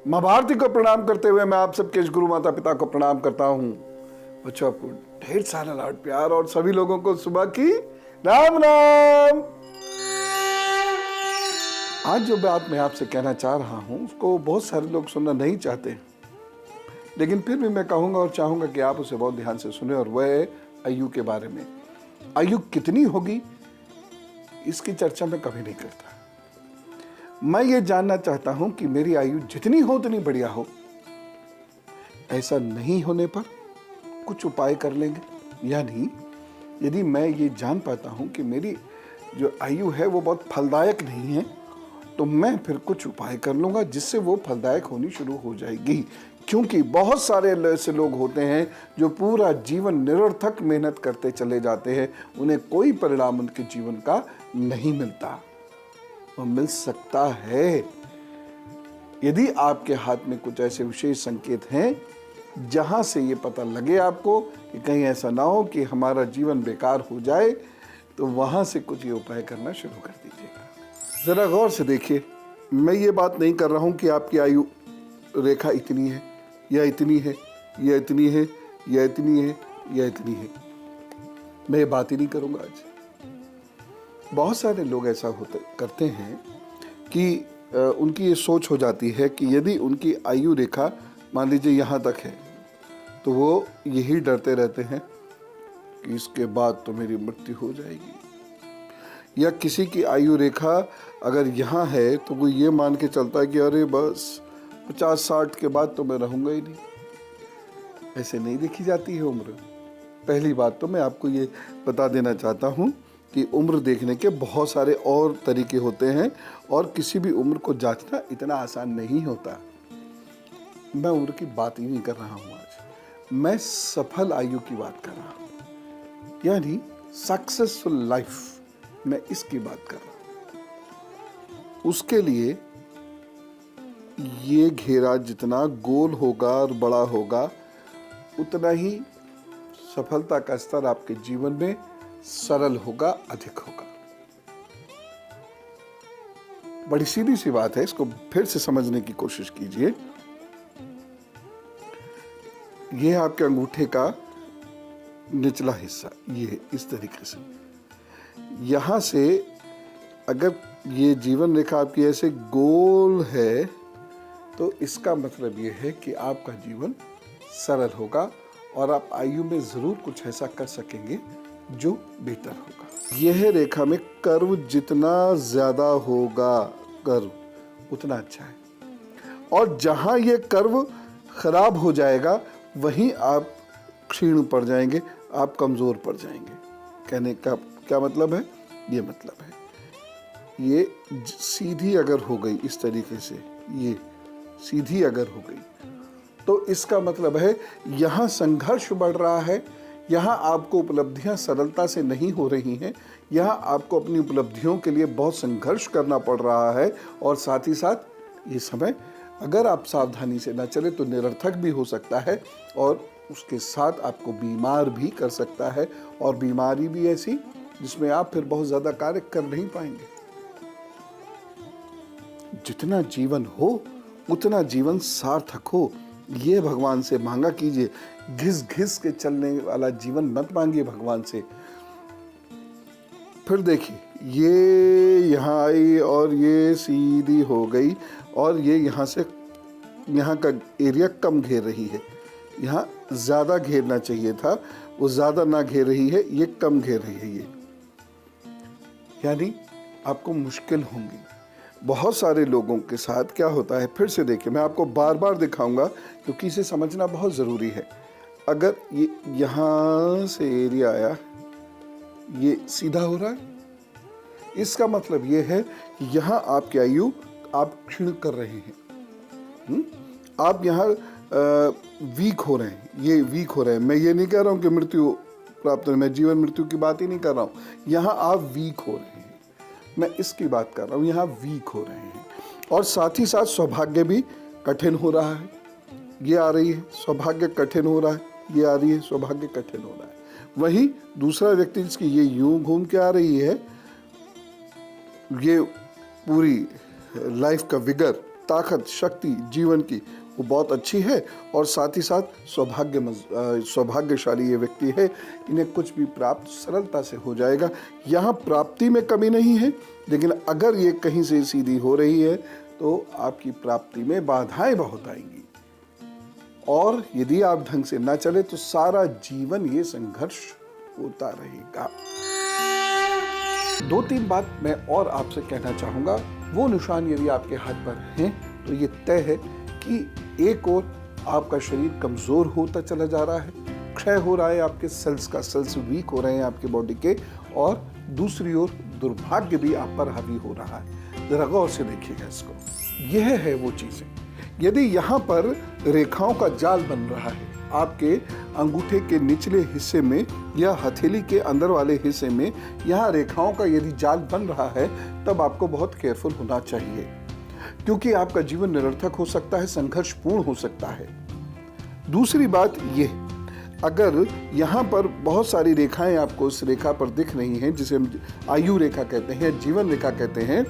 माँ भारती को प्रणाम करते हुए मैं आप सबके गुरु माता पिता को प्रणाम करता हूँ। बच्चों, आपको ढेर सारा लाड प्यार और सभी लोगों को सुबह की राम राम। आज जो बात मैं आपसे कहना चाह रहा हूँ उसको बहुत सारे लोग सुनना नहीं चाहते, लेकिन फिर भी मैं कहूँगा और चाहूँगा कि आप उसे बहुत ध्यान से सुने, और वह है आयु के बारे में। आयु कितनी होगी इसकी चर्चा मैं कभी नहीं करता। मैं ये जानना चाहता हूं कि मेरी आयु जितनी हो उतनी बढ़िया हो। ऐसा नहीं होने पर कुछ उपाय कर लेंगे, यानी यदि मैं ये जान पाता हूं कि मेरी जो आयु है वो बहुत फलदायक नहीं है, तो मैं फिर कुछ उपाय कर लूँगा जिससे वो फलदायक होनी शुरू हो जाएगी। क्योंकि बहुत सारे ऐसे लोग होते हैं जो पूरा जीवन निरर्थक मेहनत करते चले जाते हैं, उन्हें कोई परिणाम उनके जीवन का नहीं मिलता। वो मिल सकता है यदि आपके हाथ में कुछ ऐसे विशेष संकेत हैं जहां से ये पता लगे आपको कि कहीं ऐसा ना हो कि हमारा जीवन बेकार हो जाए, तो वहां से कुछ ये उपाय करना शुरू कर दीजिएगा। जरा गौर से देखिए, मैं ये बात नहीं कर रहा हूं कि आपकी आयु रेखा इतनी है या इतनी है या इतनी है या इतनी है या इतनी है। मैं ये बात ही नहीं करूंगा आज। बहुत सारे लोग ऐसा करते हैं कि उनकी ये सोच हो जाती है कि यदि उनकी आयु रेखा मान लीजिए यहाँ तक है, तो वो यही डरते रहते हैं कि इसके बाद तो मेरी मृत्यु हो जाएगी। या किसी की आयु रेखा अगर यहाँ है तो वो ये मान के चलता है कि अरे बस 50-60 के बाद तो मैं रहूँगा ही नहीं। ऐसे नहीं देखी जाती है उम्र। पहली बात तो मैं आपको ये बता देना चाहता हूँ कि उम्र देखने के बहुत सारे और तरीके होते हैं, और किसी भी उम्र को जांचना इतना आसान नहीं होता। मैं उम्र की बात ही नहीं कर रहा हूँ आज, मैं सफल आयु की बात कर रहा हूँ, यानी सक्सेसफुल लाइफ, मैं इसकी बात कर रहा हूँ। उसके लिए ये घेरा जितना गोल होगा और बड़ा होगा, उतना ही सफलता का स्तर आपके जीवन में सरल होगा, अधिक होगा। बड़ी सीधी सी बात है, इसको फिर से समझने की कोशिश कीजिए। यह आपके अंगूठे का निचला हिस्सा, ये इस तरीके से, यहां से अगर ये जीवन रेखा आपकी ऐसे गोल है, तो इसका मतलब ये है कि आपका जीवन सरल होगा और आप आयु में जरूर कुछ ऐसा कर सकेंगे जो बेहतर होगा। यह रेखा में कर्व जितना ज्यादा होगा, कर्व उतना अच्छा है, और जहां यह कर्व खराब हो जाएगा वहीं आप क्षीण पड़ जाएंगे, आप कमजोर पड़ जाएंगे। कहने का क्या मतलब है? ये मतलब है ये सीधी अगर हो गई इस तरीके से, ये सीधी अगर हो गई, तो इसका मतलब है यहां संघर्ष बढ़ रहा है, यहाँ आपको उपलब्धियाँ सरलता से नहीं हो रही हैं, यहाँ आपको अपनी उपलब्धियों के लिए बहुत संघर्ष करना पड़ रहा है, और साथ ही साथ ये समय अगर आप सावधानी से न चले तो निरर्थक भी हो सकता है, और उसके साथ आपको बीमार भी कर सकता है, और बीमारी भी ऐसी जिसमें आप फिर बहुत ज़्यादा कार्य कर नहीं पाएंगे। जितना जीवन हो उतना जीवन सार्थक हो, ये भगवान से मांगा कीजिए। घिस घिस के चलने वाला जीवन मत मांगिए भगवान से। फिर देखिए, ये यहाँ आई और ये सीधी हो गई, और ये यहाँ से यहाँ का एरिया कम घेर रही है। यहाँ ज़्यादा घेरना चाहिए था, वो ज़्यादा ना घेर रही है, ये कम घेर रही है। ये यानी आपको मुश्किल होंगी। बहुत सारे लोगों के साथ क्या होता है, फिर से देखिए, मैं आपको बार बार दिखाऊंगा क्योंकि इसे समझना बहुत ज़रूरी है। अगर ये यहाँ से एरिया आया, ये सीधा हो रहा है, इसका मतलब ये है कि यहाँ आपकी आयु आप क्षीण कर रहे हैं। आप यहाँ वीक हो रहे हैं, ये वीक हो रहे हैं। मैं ये नहीं कह रहा हूँ कि मृत्यु प्राप्त हो, मैं जीवन मृत्यु की बात ही नहीं कर रहा हूँ। यहाँ आप वीक हो रहे हैं, मैं इसकी बात कर रहा हूँ, यहाँ वीक हो रहे हैं। और साथ ही साथ सौभाग्य भी कठिन हो रहा है, ये आ रही है, सौभाग्य कठिन हो रहा है, ये आ रही है, सौभाग्य कठिन हो रहा है। वहीं दूसरा व्यक्ति जिसकी ये यूं घूम के आ रही है, ये पूरी लाइफ का विगर ताकत, शक्ति जीवन की वो बहुत अच्छी है और साथ ही साथ सौभाग्यशाली ये व्यक्ति है। इन्हें कुछ भी प्राप्त सरलता से हो जाएगा। यहाँ प्राप्ति में कमी नहीं है, लेकिन अगर ये कहीं से सीधी हो रही है तो आपकी प्राप्ति में बाधाएं बहुत आएंगी और यदि आप ढंग से ना चले तो सारा जीवन ये संघर्ष होता रहेगा। 2-3 बात मैं और आपसे कहना चाहूंगा। वो निशान यदि आपके हाथ पर हैं तो ये तय है कि एक ओर आपका शरीर कमजोर होता चला जा रहा है, क्षय हो रहा है, आपके सेल्स वीक हो रहे हैं आपके बॉडी के, और दूसरी ओर दुर्भाग्य भी आप पर हावी हो रहा है। जरा गौर से देखिएगा इसको। यह है वो चीजें। यदि यहाँ पर रेखाओं का जाल बन रहा है आपके अंगूठे के निचले हिस्से में या हथेली के अंदर वाले हिस्से में, यहाँ रेखाओं का यदि जाल बन रहा है, तब आपको बहुत केयरफुल होना चाहिए, क्योंकि आपका जीवन निरर्थक हो सकता है, संघर्षपूर्ण हो सकता है। दूसरी बात ये, अगर यहाँ पर बहुत सारी रेखाएं आपको इस रेखा पर दिख रही हैं, जिसे हम आयु रेखा कहते हैं, जीवन रेखा कहते हैं,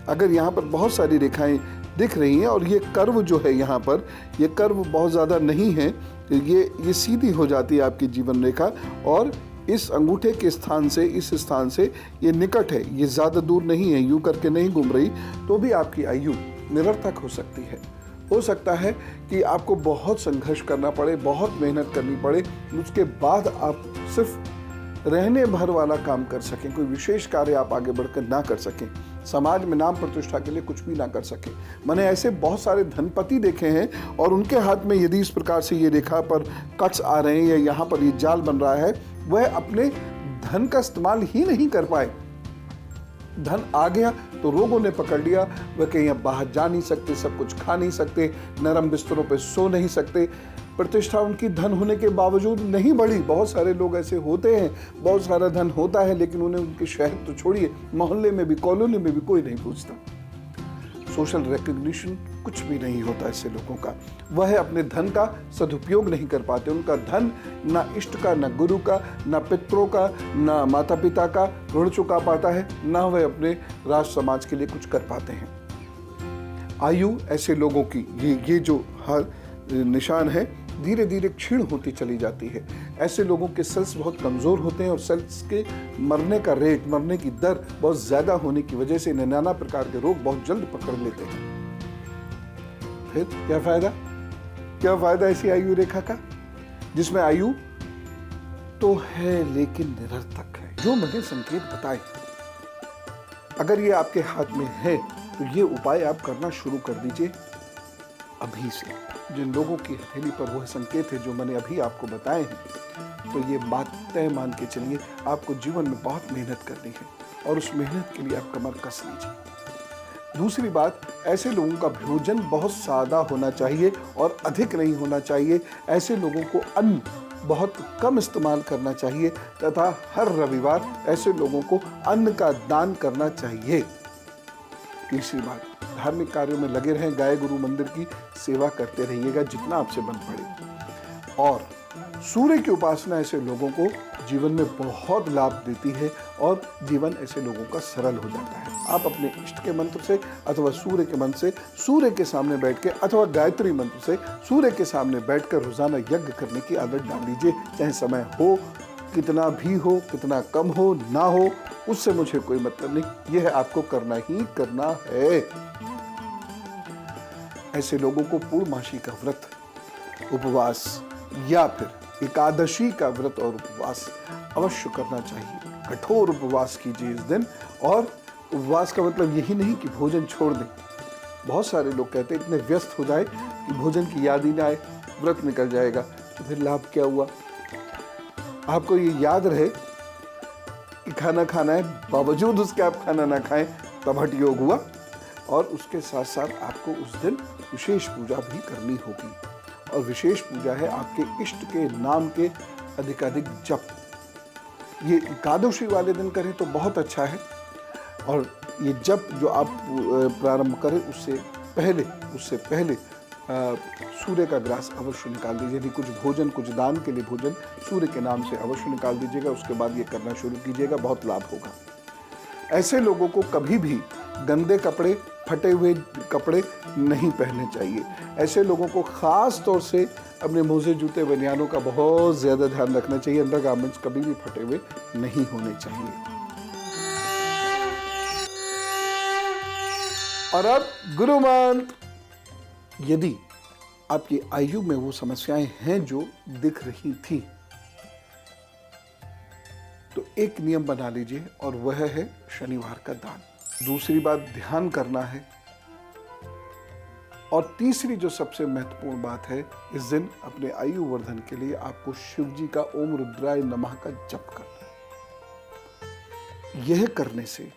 अगर यहाँ पर बहुत सारी रेखाएं दिख रही हैं और ये कर्व जो है यहाँ पर, ये कर्व बहुत ज़्यादा नहीं है, ये सीधी हो जाती है आपकी जीवन रेखा और इस अंगूठे के स्थान से, इस स्थान से ये निकट है, ये ज़्यादा दूर नहीं है, यूं करके नहीं घूम रही, तो भी आपकी आयु निरर्थक हो सकती है। हो सकता है कि आपको बहुत संघर्ष करना पड़े, बहुत मेहनत करनी पड़े, उसके बाद आप सिर्फ रहने भर वाला काम कर सकें, कोई विशेष कार्य आप आगे बढ़कर ना कर सकें, समाज में नाम प्रतिष्ठा के लिए कुछ भी ना कर सकें। मैंने ऐसे बहुत सारे धनपति देखे हैं और उनके हाथ में यदि इस प्रकार से ये रेखा पर कट्स आ रहे हैं या यहाँ पर ये जाल बन रहा है, वह अपने धन का इस्तेमाल ही नहीं कर पाए। धन आ गया तो रोगों ने पकड़ लिया, वह कहीं अब बाहर जा नहीं सकते, सब कुछ खा नहीं सकते, नरम बिस्तरों पे सो नहीं सकते, प्रतिष्ठा उनकी धन होने के बावजूद नहीं बढ़ी। बहुत सारे लोग ऐसे होते हैं, बहुत सारा धन होता है लेकिन उन्हें उनके शहर तो छोड़िए, मोहल्ले में भी, कॉलोनी में भी कोई नहीं पूछता। सोशल रिकग्निशन कुछ भी नहीं होता ऐसे लोगों का। वह अपने धन का सदुपयोग नहीं कर पाते। उनका धन ना इष्ट का, ना गुरु का, ना पितरों का, ना माता पिता का ऋण चुका पाता है, ना वह अपने राष्ट्र समाज के लिए कुछ कर पाते हैं। आयु ऐसे लोगों की ये जो हर निशान है धीरे धीरे क्षीण होती चली जाती है। ऐसे लोगों के सेल्स बहुत कमज़ोर होते हैं और सेल्स के मरने का रेट, मरने की दर बहुत ज़्यादा होने की वजह से नाना प्रकार के रोग बहुत जल्द पकड़ लेते हैं। फिर क्या फ़ायदा ऐसी आयु रेखा का, जिसमें आयु तो है लेकिन निरर्थक है। जो मैंने संकेत बताए, अगर ये आपके हाथ में है तो ये उपाय आप करना शुरू कर दीजिए अभी से। जिन लोगों की हथेली पर वह संकेत है जो मैंने अभी आपको बताए हैं, तो ये बात तय मान के चलिए, आपको जीवन में बहुत मेहनत करनी है और उस मेहनत के लिए आप कमर कस लीजिए। दूसरी बात, ऐसे लोगों का भोजन बहुत सादा होना चाहिए और अधिक नहीं होना चाहिए। ऐसे लोगों को अन्न बहुत कम इस्तेमाल करना चाहिए तथा हर रविवार ऐसे लोगों को अन्न का दान करना चाहिए। तीसरी बात, धार्मिक कार्यों में लगे रहें, गाय गुरु मंदिर की सेवा करते रहिएगा जितना आपसे बन पड़े। और सूर्य की उपासना ऐसे लोगों को जीवन में बहुत लाभ देती है और जीवन ऐसे लोगों का सरल हो जाता है। आप अपने इष्ट के मंत्र से अथवा सूर्य के मंत्र से सूर्य के सामने बैठ के अथवा गायत्री मंत्र से सूर्य के सामने बैठकर रोजाना यज्ञ करने की आदत डाल लीजिए। चाहे समय हो, कितना भी हो, कितना कम हो, ना हो, उससे मुझे कोई मतलब नहीं, यह आपको करना ही करना है। ऐसे लोगों को पूर्णमासी का व्रत, उपवास या फिर एकादशी का व्रत और उपवास अवश्य करना चाहिए। कठोर उपवास कीजिए इस दिन। और उपवास का मतलब यही नहीं कि भोजन छोड़ दें। बहुत सारे लोग कहते हैं इतने व्यस्त हो जाए कि भोजन की याद ही ना आए, व्रत निकल जाएगा, तो फिर लाभ क्या हुआ। आपको ये याद रहे कि खाना खाना है, बावजूद उसके आप खाना ना खाएं, तब हठ योग हुआ। और उसके साथ साथ आपको उस दिन विशेष पूजा भी करनी होगी, और विशेष पूजा है आपके इष्ट के नाम के अधिकाधिक जप। ये एकादशी वाले दिन करें तो बहुत अच्छा है। और ये जप जो आप प्रारंभ करें उससे पहले सूर्य का ग्रास अवश्य निकाल दीजिए। यदि कुछ भोजन, कुछ दान के लिए भोजन सूर्य के नाम से अवश्य निकाल दीजिएगा। उसके बाद ये करना शुरू कीजिएगा, बहुत लाभ होगा। ऐसे लोगों को कभी भी गंदे कपड़े, फटे हुए कपड़े नहीं पहनने चाहिए। ऐसे लोगों को खास तौर से अपने मोजे, जूते, बनियानों का बहुत ज़्यादा ध्यान रखना चाहिए। अंडरगारमेंट्स कभी भी फटे हुए नहीं होने चाहिए। और अब गुरु मंत्र। यदि आपकी आयु में वो समस्याएं हैं जो दिख रही थी, तो एक नियम बना लीजिए और वह है शनिवार का दान। दूसरी बात, ध्यान करना है। और तीसरी जो सबसे महत्वपूर्ण बात है, इस दिन अपने आयु वर्धन के लिए आपको शिव जी का ओम रुद्राय नमः का जप करना है। यह करने से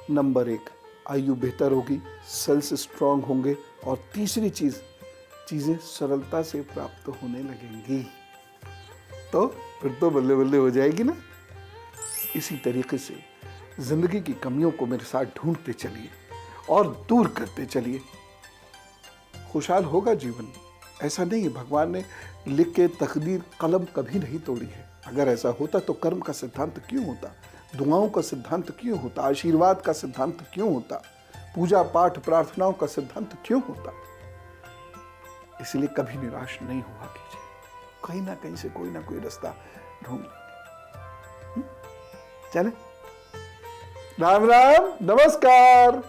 नंबर 1, आयु बेहतर होगी, सेल्स स्ट्रांग होंगे, और तीसरी चीजें सरलता से प्राप्त होने लगेंगी। तो फिर तो बल्ले बल्ले हो जाएगी ना। इसी तरीके से जिंदगी की कमियों को मेरे साथ ढूंढते चलिए और दूर करते चलिए। खुशहाल होगा जीवन। ऐसा नहीं है, भगवान ने लिख के तकदीर कलम कभी नहीं तोड़ी है। अगर ऐसा होता तो कर्म का सिद्धांत क्यों होता, दुआओं का सिद्धांत क्यों होता, आशीर्वाद का सिद्धांत क्यों होता, पूजा पाठ प्रार्थनाओं का सिद्धांत क्यों होता। इसलिए कभी निराश नहीं हुआ कीजिए। कहीं ना कहीं से कोई ना कोई रास्ता ढूंढ लेंगे। चले, राम राम, नमस्कार।